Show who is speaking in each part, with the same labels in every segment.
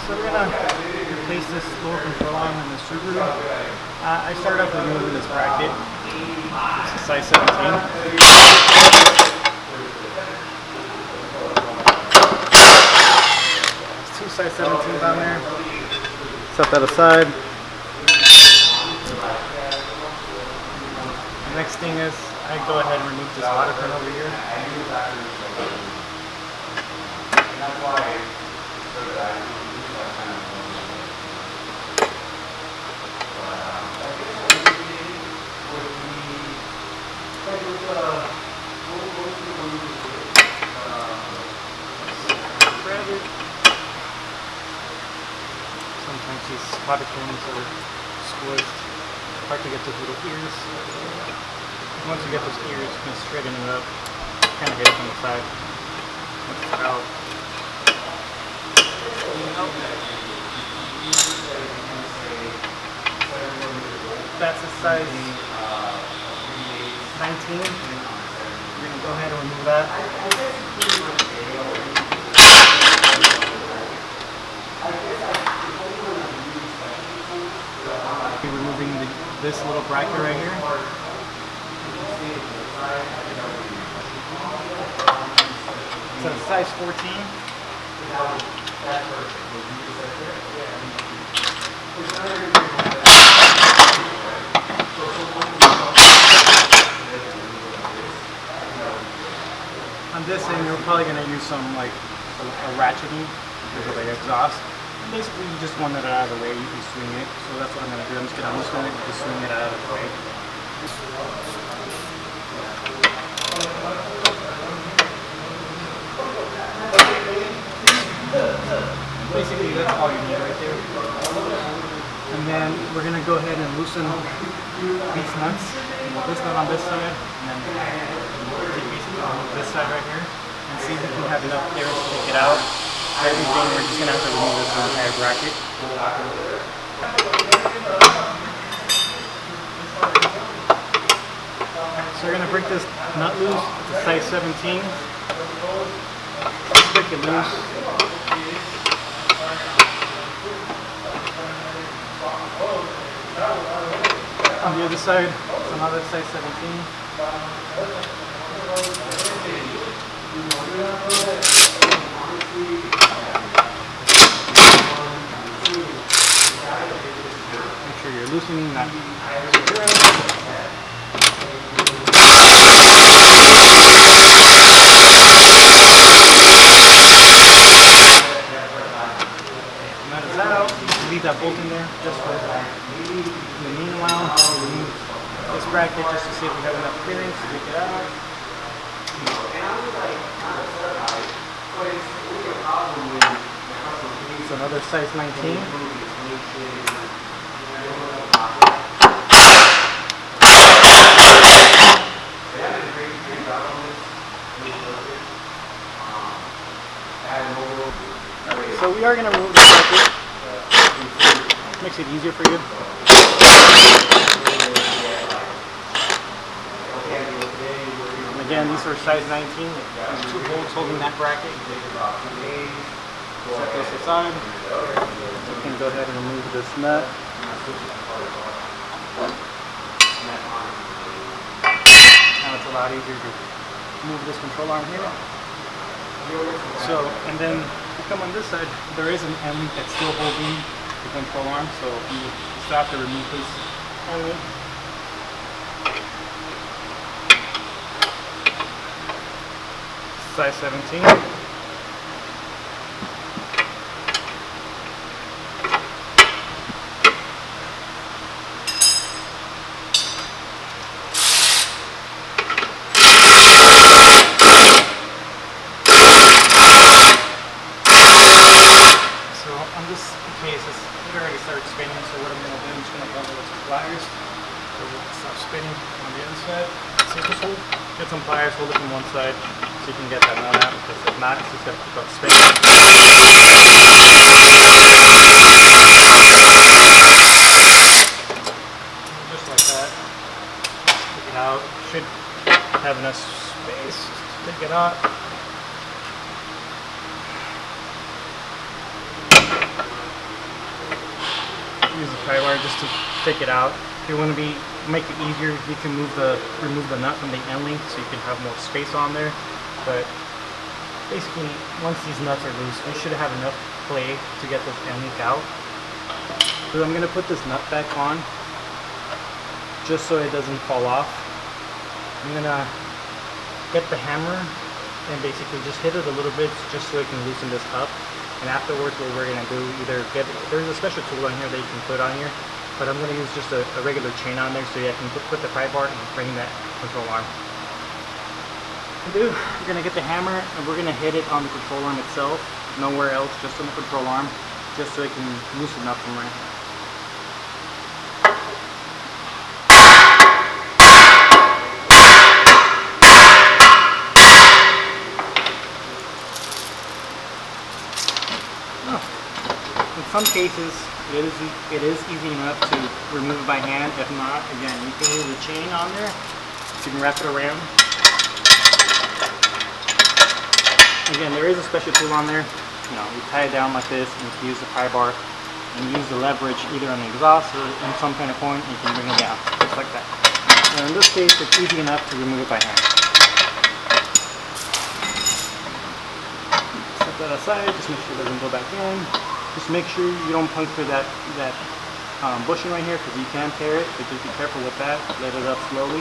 Speaker 1: So we're gonna replace this lower control arm in the Subaru. I started off with removing this bracket. It's a size 17. There's two size 17s on there. Set that aside. The next thing is I go ahead and remove this water pin over here. Sometimes these water pins are squished. Hard to get those little ears. Once you get those ears, you can straighten it up. Kind of hit it from the side. Once it's out. That's a size 19. We're going to go ahead and remove that. We're removing this little bracket right here. It's a size 14. On this end, you're probably going to use some like a ratcheting because of the exhaust. Basically, you just want it out of the way. You can swing it. So that's what I'm going to do. I'm just going to loosen it to swing it out of the way. Basically, that's all you need right there. And then we're going to go ahead and loosen these nuts. This nut on this side, and then basically on this side right here, and see if we can have enough clearance to take it out. Everything, we're just going to have to remove this entire bracket. So we're going to break this nut loose. It's a size 17. Let's break it loose. On the other side, it's another size 17. Make sure you're loosening that. Nut is out. Leave that bolt in there just for in the meanwhile. Remove this bracket just to see if we have enough clearance to take it out. It's another size 19. So we are going to remove the bracket. Makes it easier for you. And again, these are size 19. There's two bolts holding that bracket. Set this aside. We can go ahead and remove this nut. Now it's a lot easier to move this control arm here. So, and then if you come on this side, there is an end link that's still holding the control arm, so you still have to remove this end link. Size 17. It already started spinning, so what I'm going to do, I'm just going to bundle with some pliers. So we'll stop spinning on the other side. See, just get some pliers, hold it from one side so you can get that nut out, because if not, it's just going to keep on spinning. Just like that. Take it out. Should have enough space to take it out. use the pry bar just to take it out. If you want to make it easier, you can remove the nut from the end link so you can have more space on there. But basically, once these nuts are loose, you should have enough play to get this end link out. So I'm gonna put this nut back on just so it doesn't fall off. I'm gonna get the hammer and basically just hit it a little bit just so it can loosen this up. And afterwards, what we're gonna do, there's a special tool on here that you can put on here, but I'm gonna use just a regular chain on there so I can put the pry bar and bring that control arm. We're gonna get the hammer and we're gonna hit it on the control arm itself, nowhere else, just on the control arm, just so it can loosen up from right here. In some cases, it is easy enough to remove it by hand. If not, again, you can use a chain on there. You can wrap it around. Again, there is a special tool on there. You know, you tie it down like this, and you can use the pry bar and use the leverage either on the exhaust or in some kind of point. You can bring it down just like that. And in this case, it's easy enough to remove it by hand. Set that aside. Just make sure it doesn't go back in. Just make sure you don't puncture that bushing right here, because you can tear it, but just be careful with that. Let it up slowly.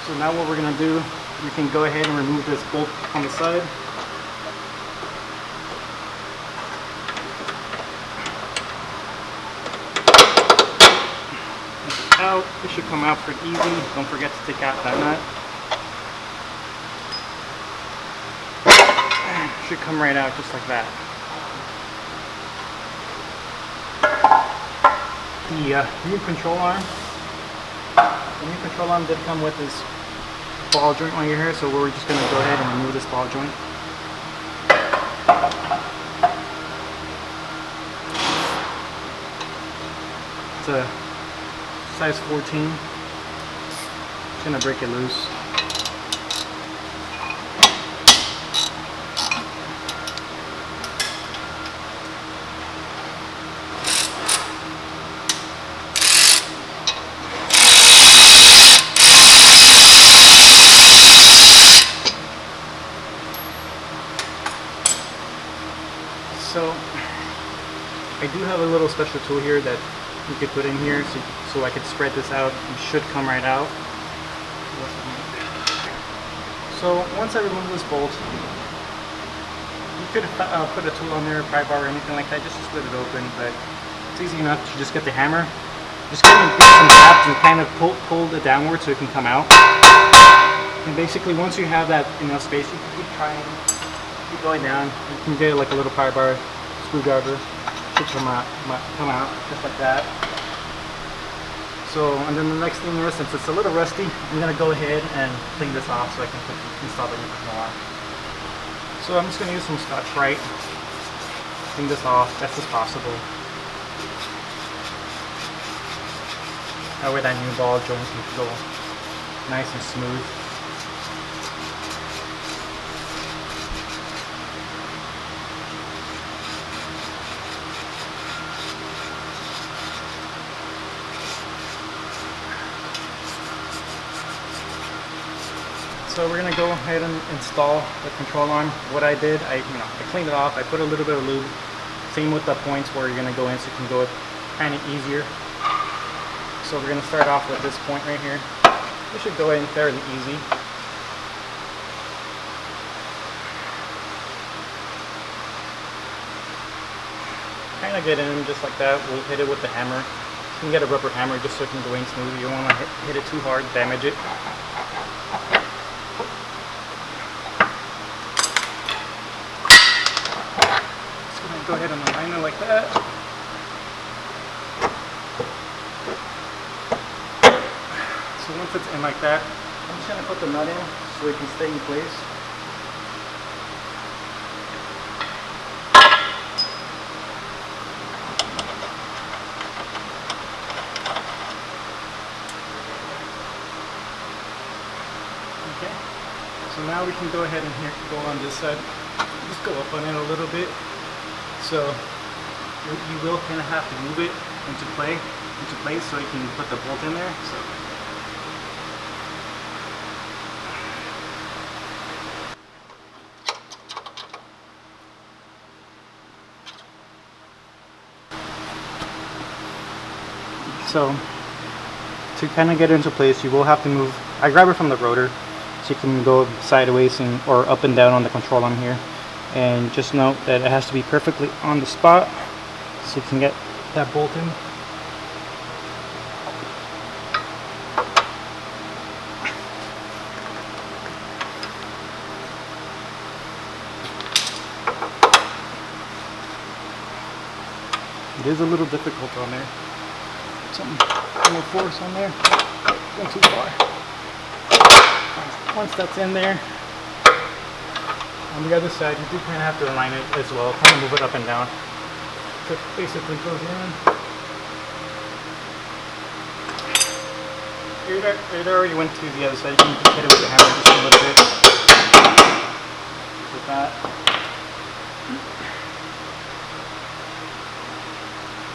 Speaker 1: So now what we're going to do, we can go ahead and remove this bolt on the side. Out. It should come out pretty easy. Don't forget to take out that nut. Should come right out just like that. The new control arm. The new control arm did come with this ball joint on your hair, so we're just going to go ahead and remove this ball joint. It's a size 14. Just going to break it loose. So I do have a little special tool here that you could put in here so I could spread this out. It should come right out. So once I remove this bolt, you could put a tool on there, a pry bar or anything like that, just to split it open, but it's easy enough to just get the hammer. Just go and get some tabs and kind of pull it downward so it can come out. And basically once you have that enough space, you can keep trying. Keep going down. You can get like a little pry bar, screwdriver, should come out just like that. So, and then the next thing is, since it's a little rusty, I'm gonna go ahead and clean this off so I can install the new control arm. So I'm just gonna use some Scotch-Brite, clean this off best as possible. That way that new ball joint can go nice and smooth. So we're gonna go ahead and install the control arm. What I did, I cleaned it off. I put a little bit of lube. Same with the points where you're gonna go in, so you can go kind of easier. So we're gonna start off with this point right here. It should go in fairly easy. Kind of get in just like that. We'll hit it with the hammer. You can get a rubber hammer just so it can go in smooth. You don't want to hit it too hard, damage it. Go ahead and align it like that. So once it's in like that, I'm just going to put the nut in so it can stay in place. Okay. So now we can go ahead and go on this side. just go up on it a little bit. So you will kind of have to move it into place so you can put the bolt in there. So to kind of get it into place, you will have to move. I grab it from the rotor, so you can go sideways or up and down on the control arm here. And just note that it has to be perfectly on the spot, so you can get that bolt in. It is a little difficult on there. Some more force on there. Going too far. Once that's in there, on the other side, you do kind of have to align it as well. Kind of move it up and down. So it basically goes in. It already went to the other side. You can just hit it with the hammer just a little bit. With that.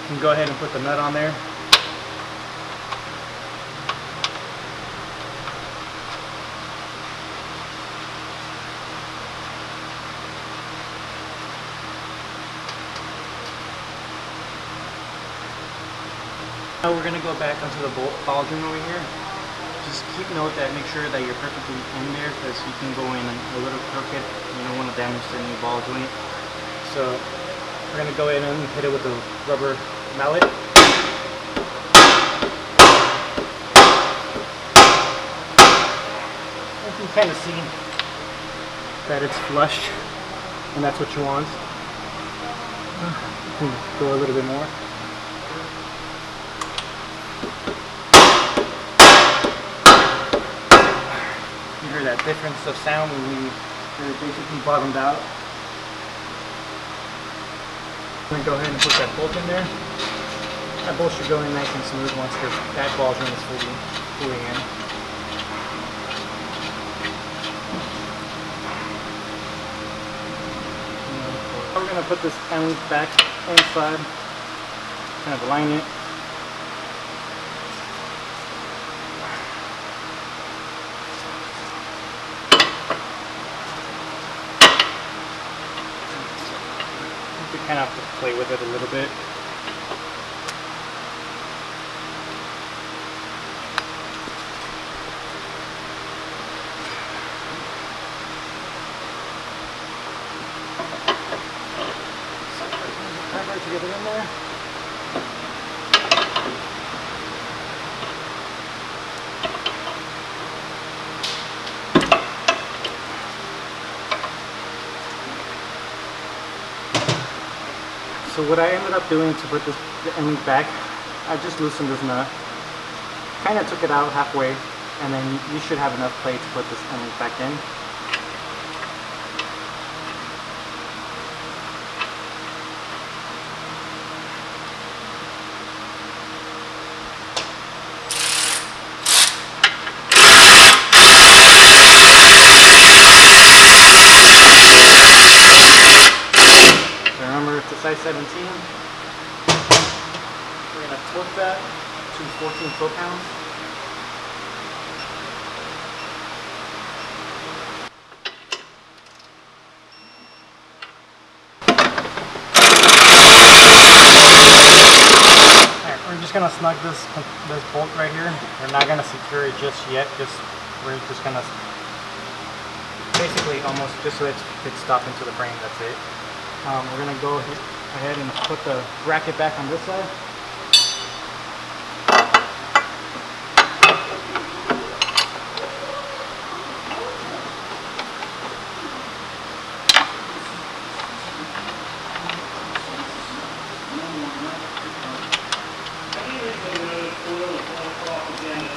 Speaker 1: You can go ahead and put the nut on there. Now we're going to go back onto the ball joint over here. Just keep note that make sure that you're perfectly in there, because you can go in a little crooked. You don't want to damage the new ball joint. So we're going to go in and hit it with the rubber mallet. You can kind of see that it's flush, and that's what you want. You can go a little bit more. That difference of sound when they're basically bottomed out. I'm going to go ahead and put that bolt in there. That bolt should go in nice and smooth once that ball joint is fully in. We're going to put this end loop back inside, kind of align it. Kind of have to play with it a little bit. To get it in there. So what I ended up doing to put the end loop back, I just loosened this nut, kind of took it out halfway, and then you should have enough play to put this end loop back in. Size 17. We're going to torque that to 14 foot-pounds. Alright, we're just going to snug this bolt right here. We're not going to secure it just yet. We're just going to basically almost just so it fits stop into the frame. That's it. We're going to go ahead and put the bracket back on this side.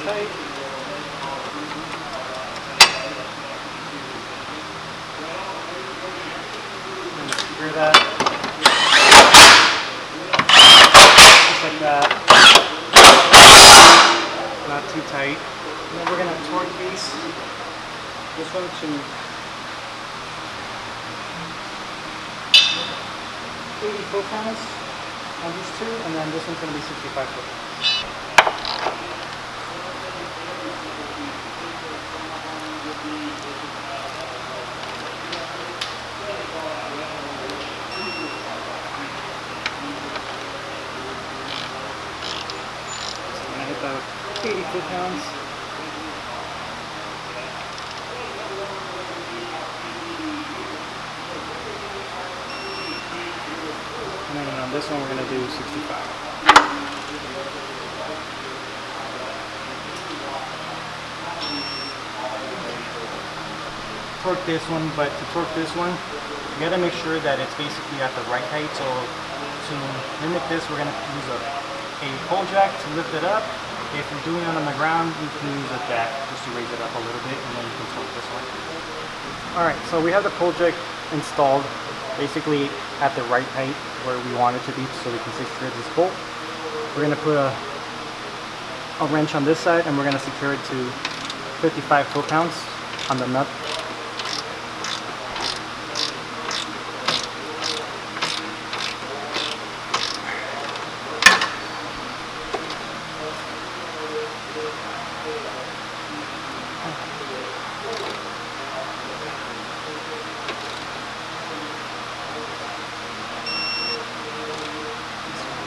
Speaker 1: Tight. Secure that. Just like that. Not too tight. And then we're going to torque these. This one to 80 foot-pounds on these two, and then this one's going to be 65 foot-pounds. About 80 foot-pounds. And then on this one we're going to do 65. Torque this one, but to torque this one, you got to make sure that it's basically at the right height. So to mimic this, we're going to use a pole jack to lift it up. If you're doing it on the ground, you can use a jack just to raise it up a little bit, and then you can torque this one. Alright, so we have the pole jack installed basically at the right height where we want it to be so we can secure this bolt. We're going to put a wrench on this side, and we're going to secure it to 55 foot-pounds on the nut.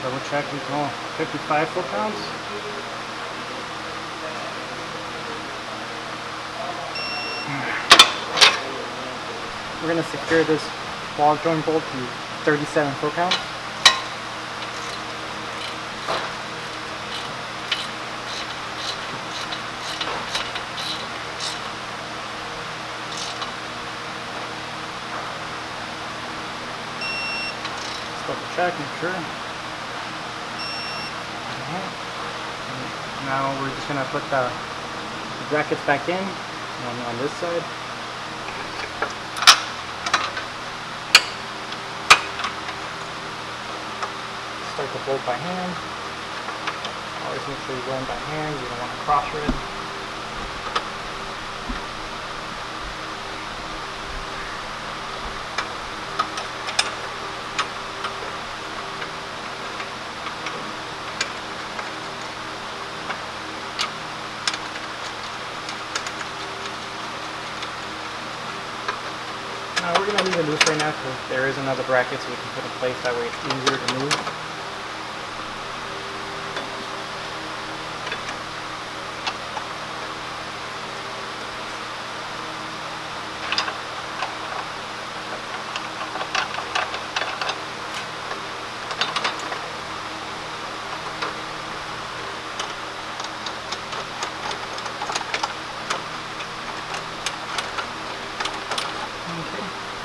Speaker 1: Double check, we can 55 foot-pounds. We're going to secure this ball joint bolt to 37 foot-pounds. Just double check, make sure. Now we're just going to put the brackets back in on this side. Start the bolt by hand. Always make sure you're going by hand, you don't want to cross thread. We're going to leave it loose right now because there is another bracket so we can put in place, that way it's easier to move.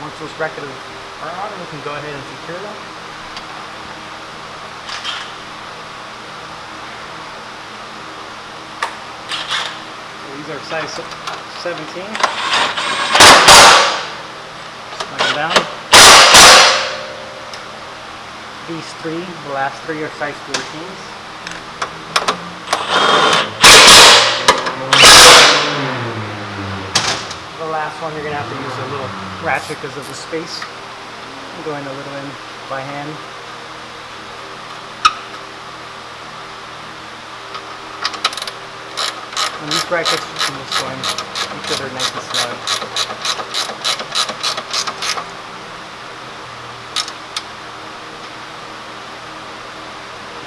Speaker 1: Once those brackets are on, we can go ahead and secure them. So these are size 17. Slide them down. These three, the last three, are size 14s. The last one, you're going to have to use a little ratchet because of the space. I'm going a little in by hand. And these brackets, you can just go in, make sure they're nice and snug.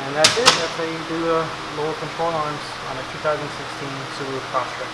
Speaker 1: And that's it. That's how you do the lower control arms on a 2016 Subaru Crosstrek.